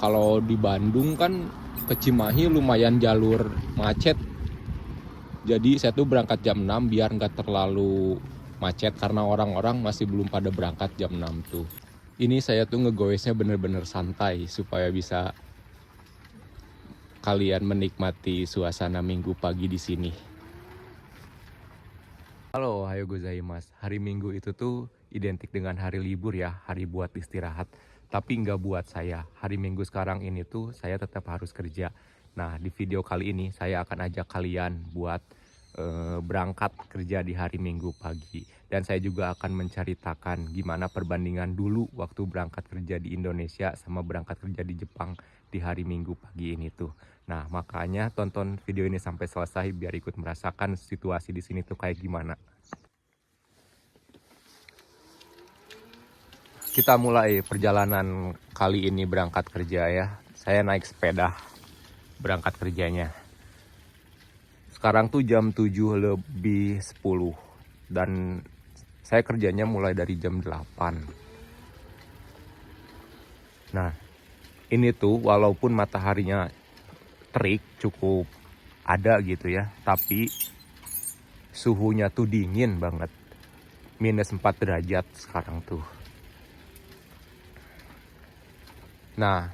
Kalau di Bandung kan ke Cimahi lumayan jalur macet. Jadi saya tuh berangkat jam 6 biar nggak terlalu macet karena orang-orang masih belum pada berangkat jam 6 tuh. Ini saya tuh ngegoesnya bener-bener santai supaya bisa kalian menikmati suasana minggu pagi di sini. Halo, hayo gozaimasu. Hari Minggu itu tuh identik dengan hari libur ya, hari buat istirahat. Tapi nggak buat saya. Hari Minggu sekarang ini tuh saya tetap harus kerja. Nah, di video kali ini saya akan ajak kalian buat berangkat kerja di hari Minggu pagi. Dan saya juga akan menceritakan gimana perbandingan dulu waktu berangkat kerja di Indonesia sama berangkat kerja di Jepang di hari Minggu pagi ini tuh. Nah, makanya tonton video ini sampai selesai biar ikut merasakan situasi di sini tuh kayak gimana. Kita mulai perjalanan kali ini berangkat kerja ya. Saya naik sepeda berangkat kerjanya. Sekarang tuh jam 7 lebih 10 dan saya kerjanya mulai dari jam 8. Nah, ini tuh walaupun mataharinya terik cukup ada gitu ya, tapi suhunya tuh dingin banget. Minus 4 derajat sekarang tuh. Nah,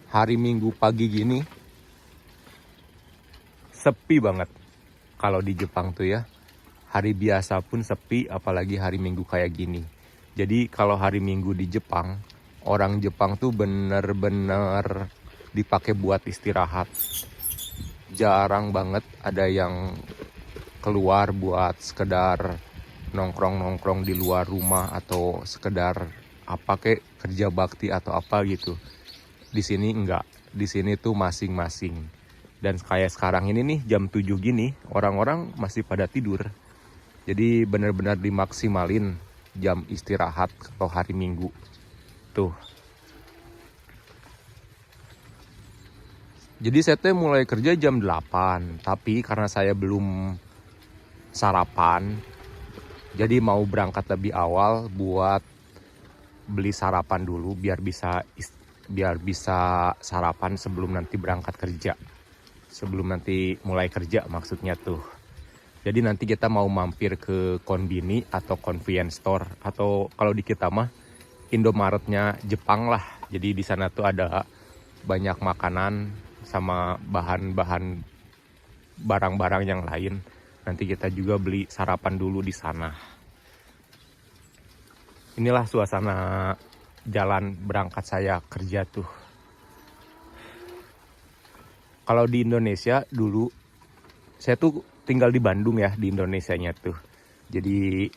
hari Minggu pagi gini sepi banget. Kalau di Jepang tuh ya, hari biasa pun sepi, apalagi hari Minggu kayak gini. Jadi kalau hari Minggu di Jepang, orang Jepang tuh bener-bener dipakai buat istirahat. Jarang banget ada yang keluar buat sekedar nongkrong-nongkrong di luar rumah atau sekedar apa kek kerja bakti atau apa gitu. Di sini enggak. Di sini tuh masing-masing. Dan kayak sekarang ini nih jam 7 gini, orang-orang masih pada tidur. Jadi benar-benar dimaksimalin jam istirahat kalau hari Minggu. Tuh. Jadi saya tuh mulai kerja jam 8, tapi karena saya belum sarapan, jadi mau berangkat lebih awal buat beli sarapan dulu biar bisa sarapan sebelum nanti berangkat kerja. Sebelum nanti mulai kerja maksudnya tuh. Jadi nanti kita mau mampir ke konbini atau convenience store atau kalau di kita mah Indomaretnya Jepang lah. Jadi di sana tuh ada banyak makanan sama bahan-bahan barang-barang yang lain. Nanti kita juga beli sarapan dulu di sana. Inilah suasana jalan berangkat saya kerja tuh. Kalau di Indonesia dulu, saya tuh tinggal di Bandung ya, di Indonesianya tuh. Jadi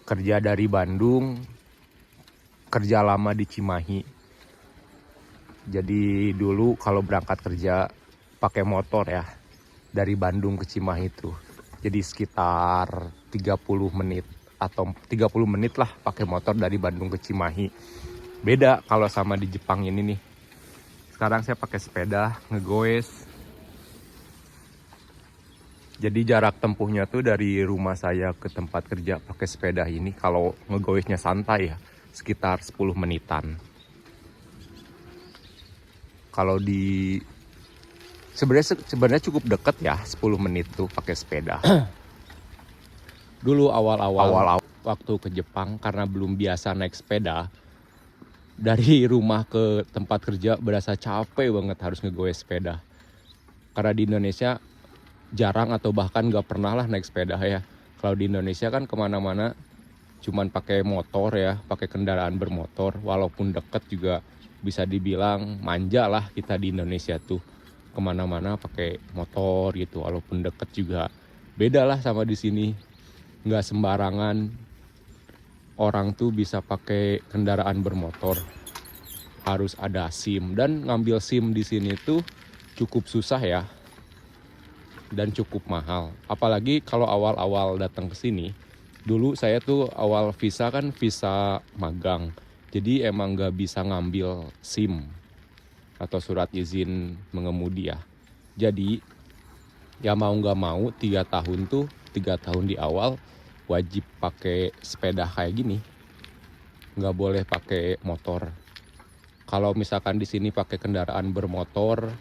kerja dari Bandung, kerja lama di Cimahi. Jadi dulu kalau berangkat kerja pakai motor ya, dari Bandung ke Cimahi tuh. Jadi sekitar 30 menit atau 30 menit lah pakai motor dari Bandung ke Cimahi. Beda kalau sama di Jepang ini nih. Sekarang saya pakai sepeda ngegoes. Jadi jarak tempuhnya tuh dari rumah saya ke tempat kerja pakai sepeda ini kalau ngegoesnya santai ya sekitar 10 menitan. Kalau di sebenarnya cukup deket ya 10 menit tuh pakai sepeda. Dulu awal-awal waktu ke Jepang karena belum biasa naik sepeda, dari rumah ke tempat kerja berasa capek banget harus ngegoes sepeda. Karena di Indonesia jarang atau bahkan gak pernah lah naik sepeda ya. Kalau di Indonesia kan kemana-mana cuman pakai motor ya, pakai kendaraan bermotor. Walaupun deket juga bisa dibilang manja lah kita di Indonesia tuh. Kemana-mana pakai motor gitu, walaupun deket juga. Beda lah sama di sini, nggak sembarangan orang tuh bisa pakai kendaraan bermotor, harus ada SIM. Dan ngambil SIM di sini tuh cukup susah ya, dan cukup mahal. Apalagi kalau awal-awal datang ke sini. Dulu saya tuh awal visa kan visa magang, jadi emang nggak bisa ngambil SIM atau surat izin mengemudi ya. Jadi ya mau nggak mau 3 tahun tuh, 3 tahun di awal wajib pakai sepeda kayak gini, nggak boleh pakai motor. Kalau misalkan di sini pakai kendaraan bermotor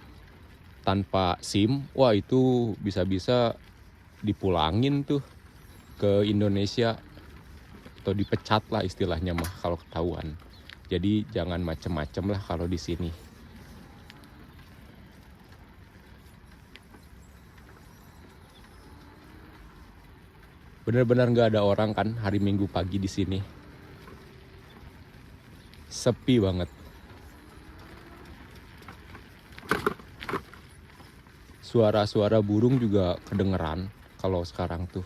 tanpa SIM, wah itu bisa-bisa dipulangin tuh ke Indonesia atau dipecat lah istilahnya mah kalau ketahuan. Jadi jangan macem-macem lah kalau di sini. Bener-bener nggak ada orang kan hari Minggu pagi di sini. Sepi banget. Suara-suara burung juga kedengeran kalau sekarang tuh.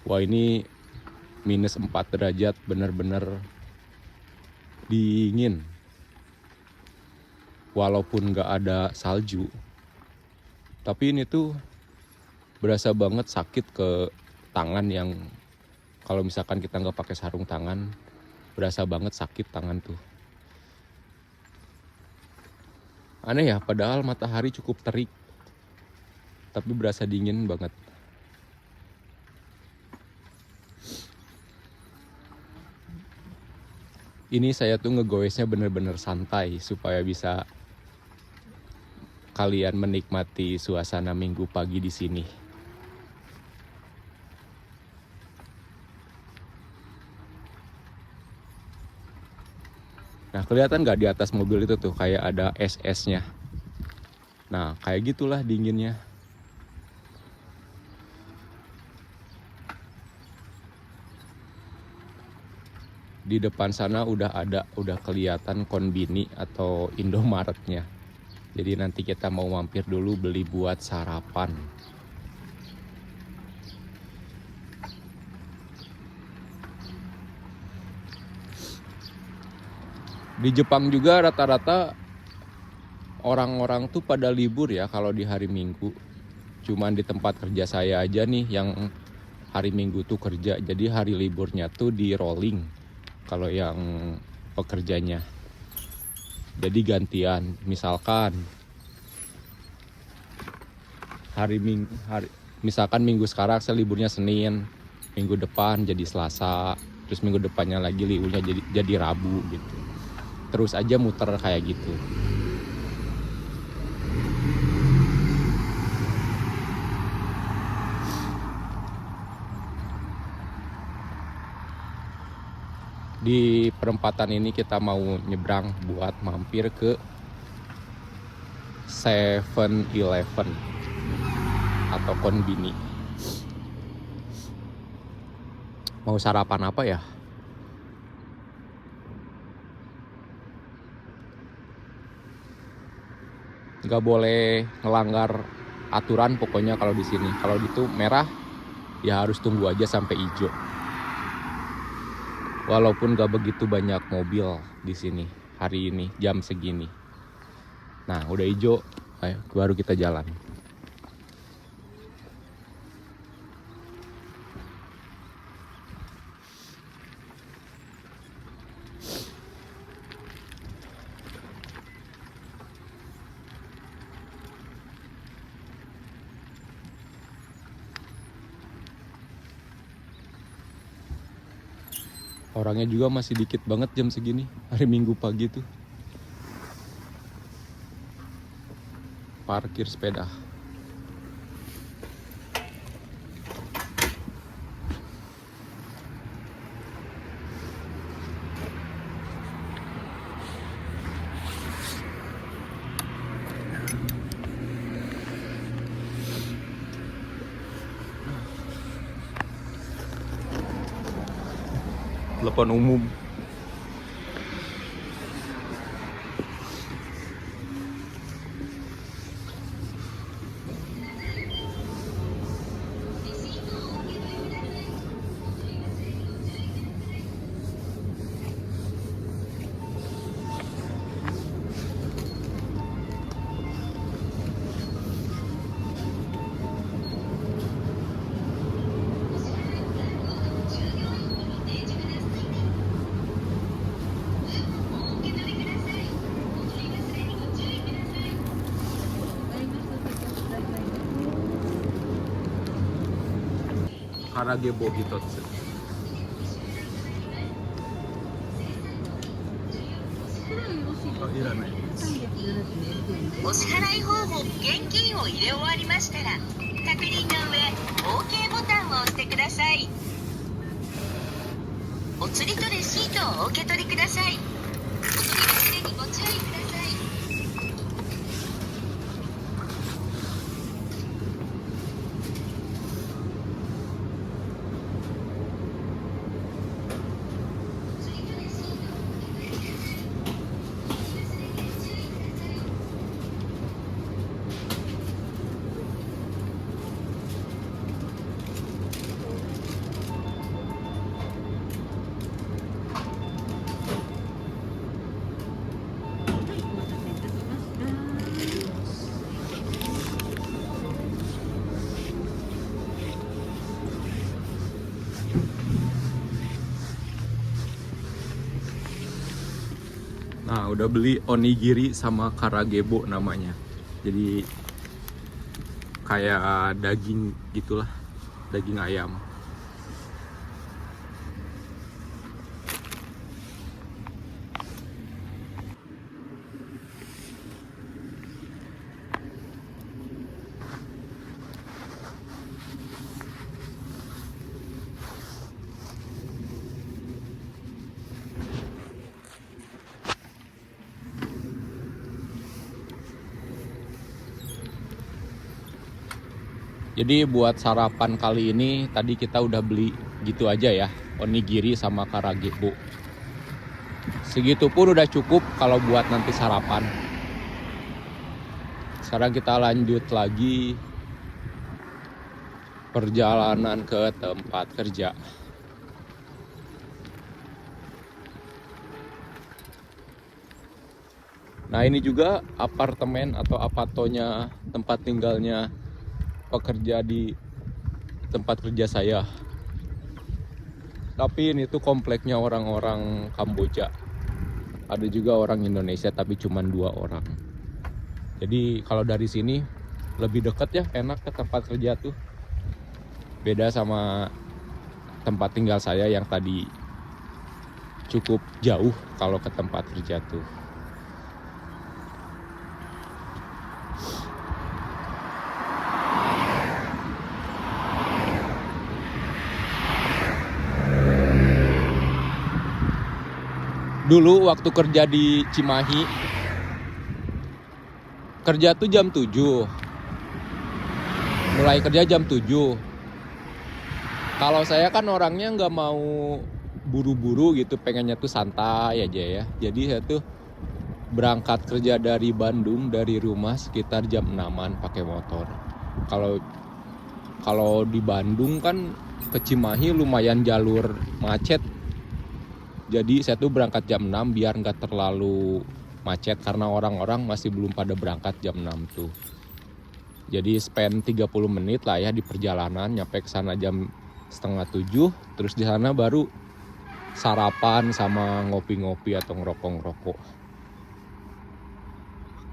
Wah ini minus 4 derajat, bener-bener dingin. Walaupun nggak ada salju, tapi ini tuh berasa banget sakit ke tangan yang kalau misalkan kita nggak pakai sarung tangan, berasa banget sakit tangan tuh. Aneh ya, padahal matahari cukup terik, tapi berasa dingin banget. Ini saya tuh ngegoesnya bener-bener santai supaya bisa kalian menikmati suasana Minggu pagi di sini. Nah, kelihatan nggak di atas mobil itu tuh kayak ada es-esnya. Nah, kayak gitulah dinginnya. Di depan sana udah kelihatan Konbini atau Indomaretnya. Jadi nanti kita mau mampir dulu beli buat sarapan. Di Jepang juga rata-rata orang-orang tuh pada libur ya kalau di hari Minggu. Cuman di tempat kerja saya aja nih yang hari Minggu tuh kerja. Jadi hari liburnya tuh di rolling kalau yang pekerjanya. Jadi gantian. Misalkan misalkan minggu sekarang saya liburnya Senin, minggu depan jadi Selasa, terus minggu depannya lagi liburnya jadi Rabu gitu. Terus aja muter kayak gitu. Di perempatan ini kita mau nyebrang buat mampir ke 7-Eleven atau Konbini. Mau sarapan apa ya? Nggak boleh ngelanggar aturan pokoknya kalau di sini. Kalau itu merah ya harus tunggu aja sampai hijau. Walaupun nggak begitu banyak mobil di sini hari ini jam segini. Nah udah hijau, ayo baru kita jalan. Orangnya juga masih dikit banget jam segini, hari Minggu pagi tuh. Parkir sepeda. Telepon umum. Karagebo Hitotsu. あ、いらない。お支払い方法、現金を入れ終わりましたら、確認の上、OK ボタンを押してください。お釣りとレシートをお受け取りください。お釣り忘れにご注意ください。Nah, udah beli onigiri sama karagebo namanya. Jadi kayak daging gitulah, daging ayam. Jadi buat sarapan kali ini tadi kita udah beli gitu aja ya, onigiri sama karagebo. Segitu pun udah cukup kalau buat nanti sarapan. Sekarang kita lanjut lagi perjalanan ke tempat kerja. Nah, ini juga apartemen atau apatonya tempat tinggalnya pekerja di tempat kerja saya. Tapi ini tuh kompleknya orang-orang Kamboja. Ada juga orang Indonesia tapi cuma 2 orang. Jadi kalau dari sini lebih dekat ya, enak ke tempat kerja tuh. Beda sama tempat tinggal saya yang tadi cukup jauh kalau ke tempat kerja tuh. Dulu waktu kerja di Cimahi, kerja tuh jam 7. Mulai kerja jam 7. Kalau saya kan orangnya nggak mau buru-buru gitu, pengennya tuh santai aja ya. Jadi saya tuh berangkat kerja dari Bandung, dari rumah sekitar jam 6-an pakai motor. Kalau di Bandung kan ke Cimahi lumayan jalur macet. Jadi saya tuh berangkat jam 6 biar nggak terlalu macet karena orang-orang masih belum pada berangkat jam 6 tuh. Jadi spend 30 menit lah ya di perjalanan, nyampe ke sana jam setengah 7, terus di sana baru sarapan sama ngopi-ngopi atau ngerokok-ngerokok.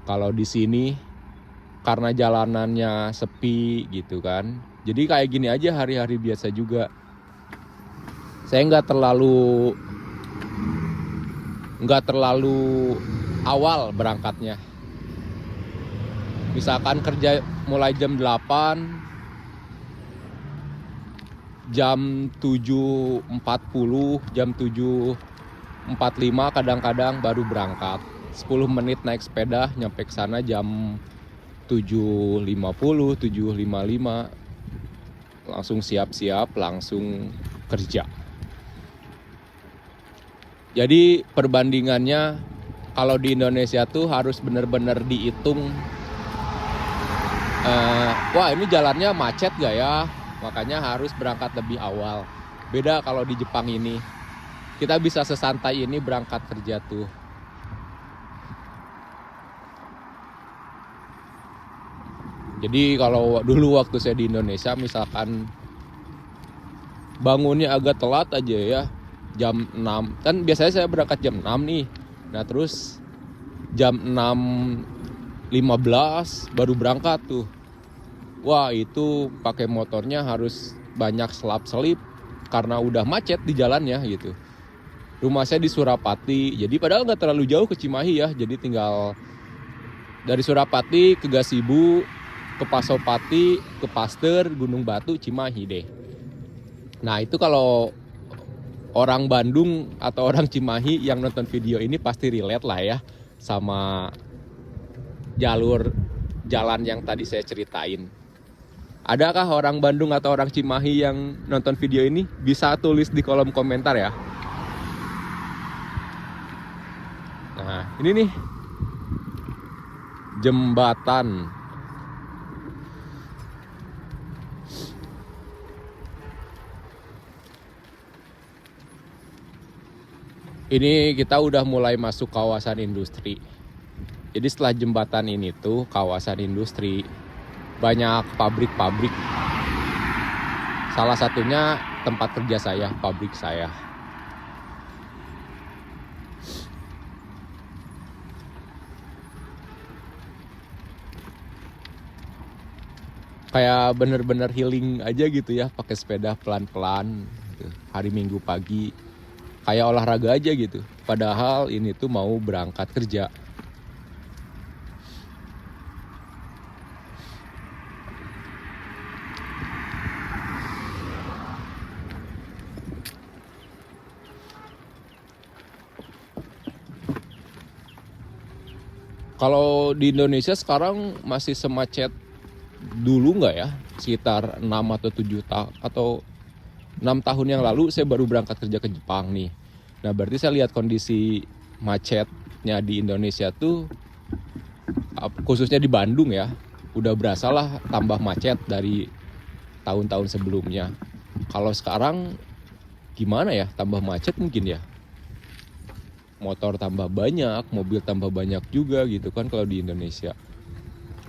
Kalau di sini karena jalanannya sepi gitu kan, jadi kayak gini aja hari-hari biasa juga. Saya nggak terlalu awal berangkatnya. Misalkan kerja mulai jam 8, jam 7.40, jam 7.45 kadang-kadang baru berangkat. 10 menit naik sepeda nyampe ke sana jam 7.50, 7.55. Langsung siap-siap, langsung kerja. Jadi perbandingannya kalau di Indonesia tuh harus benar-benar dihitung. Wah ini jalannya macet gak ya? Makanya harus berangkat lebih awal. Beda kalau di Jepang ini. Kita bisa sesantai ini berangkat kerja tuh. Jadi kalau dulu waktu saya di Indonesia misalkan bangunnya agak telat aja ya. Jam 6, kan biasanya saya berangkat jam 6 nih. Nah terus jam 6.15 baru berangkat tuh. Wah itu pakai motornya harus banyak selap-selip karena udah macet di jalannya gitu. Rumah saya di Surapati, jadi padahal nggak terlalu jauh ke Cimahi ya. Jadi tinggal dari Surapati ke Gasibu, ke Pasopati, ke Pasteur, Gunung Batu, Cimahi deh. Nah itu kalau orang Bandung atau orang Cimahi yang nonton video ini pasti relate lah ya sama jalur jalan yang tadi saya ceritain. Adakah orang Bandung atau orang Cimahi yang nonton video ini? Bisa tulis di kolom komentar ya. Nah ini nih jembatan. Ini kita udah mulai masuk kawasan industri. Jadi setelah jembatan ini tuh kawasan industri, banyak pabrik-pabrik. Salah satunya tempat kerja saya, pabrik saya. Kayak bener-bener healing aja gitu ya, pakai sepeda pelan-pelan gitu. Hari Minggu pagi kayak olahraga aja gitu. Padahal ini tuh mau berangkat kerja. Kalau di Indonesia sekarang masih semacet dulu nggak ya? Sekitar 6 atau 7 tahun atau 6 tahun yang lalu saya baru berangkat kerja ke Jepang nih. Nah berarti saya lihat kondisi macetnya di Indonesia tuh, khususnya di Bandung ya, udah berasalah tambah macet dari tahun-tahun sebelumnya. Kalau sekarang gimana ya, tambah macet mungkin ya? Motor tambah banyak, mobil tambah banyak juga gitu kan kalau di Indonesia.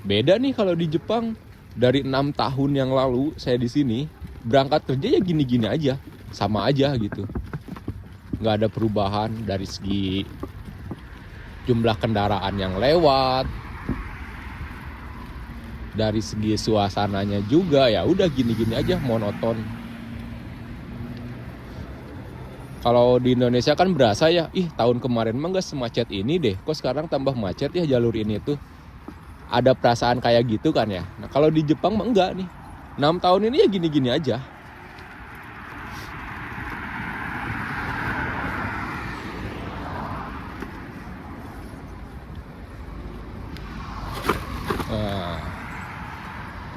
Beda nih kalau di Jepang, dari 6 tahun yang lalu saya di sini, berangkat kerja ya gini-gini aja, sama aja gitu. Nggak ada perubahan dari segi jumlah kendaraan yang lewat, dari segi suasananya juga ya udah gini-gini aja, monoton. Kalau di Indonesia kan berasa ya, tahun kemarin mah nggak semacet ini deh, kok sekarang tambah macet ya jalur ini tuh. Ada perasaan kayak gitu kan ya. Nah kalau di Jepang mah enggak nih, 6 tahun ini ya gini-gini aja.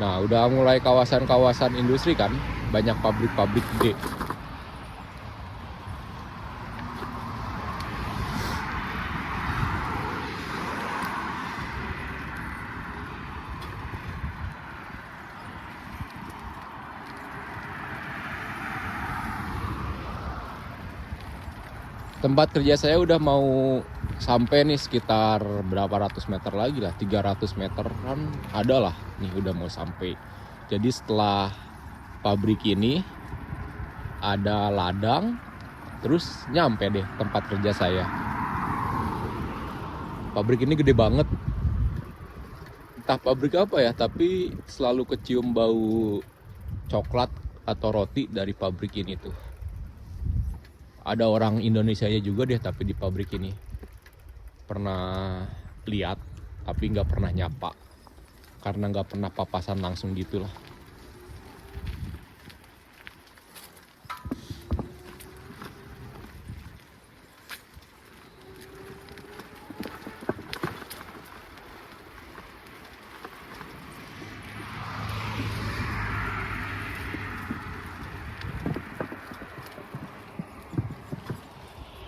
Nah udah mulai kawasan-kawasan industri kan, banyak pabrik-pabrik gede. Tempat kerja saya udah mau sampai nih, sekitar berapa ratus meter lagi lah, 300 meter kan ada lah nih, udah mau sampai. Jadi setelah pabrik ini ada ladang, terus nyampe deh tempat kerja saya. Pabrik ini gede banget, entah pabrik apa ya, tapi selalu kecium bau coklat atau roti dari pabrik ini tuh. Ada orang Indonesianya juga deh tapi di pabrik ini. Pernah lihat tapi nggak pernah nyapa, karena nggak pernah papasan langsung gitulah.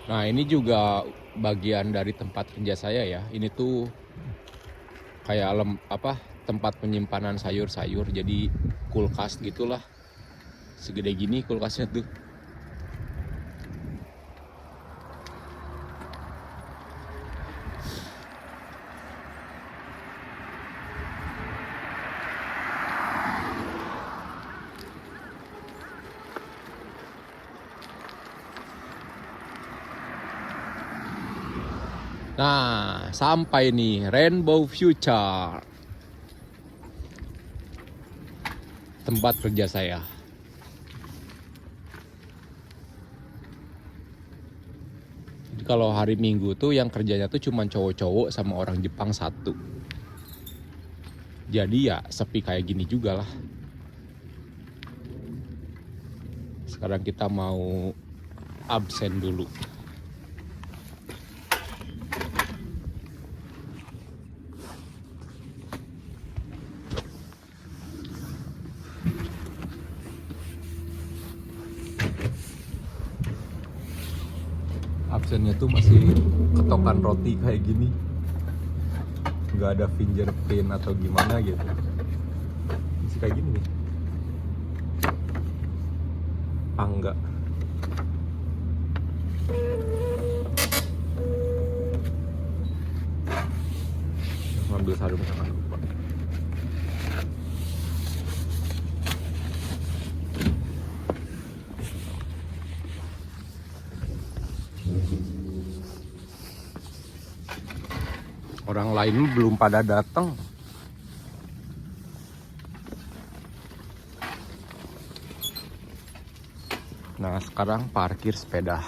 Nah ini juga bagian dari tempat kerja saya ya. Ini tuh kayak tempat penyimpanan sayur-sayur, jadi kulkas gitulah. Segede gini kulkasnya tuh. Nah, sampai nih Rainbow Future, tempat kerja saya. Jadi kalau hari Minggu tuh yang kerjanya tuh cuma cowok-cowok sama orang Jepang satu. Jadi ya sepi kayak gini juga lah. Sekarang kita mau absen dulu. Absennya tuh masih ketokan roti kayak gini, nggak ada fingerprint atau gimana gitu, masih kayak gini nih. Enggak. Ngambil sarung jangan lupa. Orang lain belum pada datang. Nah, sekarang parkir sepeda.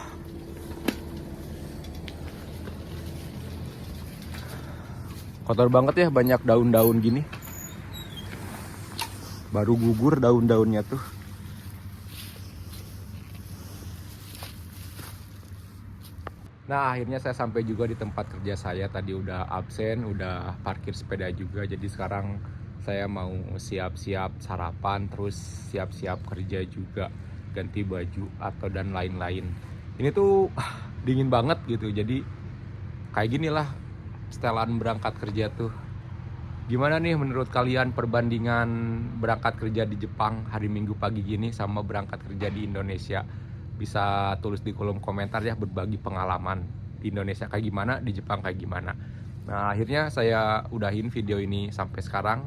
Kotor banget ya, banyak daun-daun gini. Baru gugur daun-daunnya tuh. Nah, akhirnya saya sampai juga di tempat kerja saya. Tadi udah absen, udah parkir sepeda juga. Jadi sekarang saya mau siap-siap sarapan, terus siap-siap kerja juga, ganti baju atau dan lain-lain. Ini tuh dingin banget gitu. Jadi kayak gini lah setelan berangkat kerja tuh. Gimana nih menurut kalian perbandingan berangkat kerja di Jepang hari Minggu pagi gini sama berangkat kerja di Indonesia? Bisa tulis di kolom komentar ya, berbagi pengalaman di Indonesia kayak gimana, di Jepang kayak gimana. Nah, akhirnya saya udahin video ini sampai sekarang.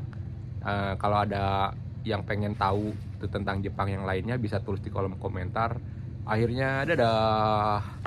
Kalau ada yang pengen tahu tentang Jepang yang lainnya bisa tulis di kolom komentar. Akhirnya dadah.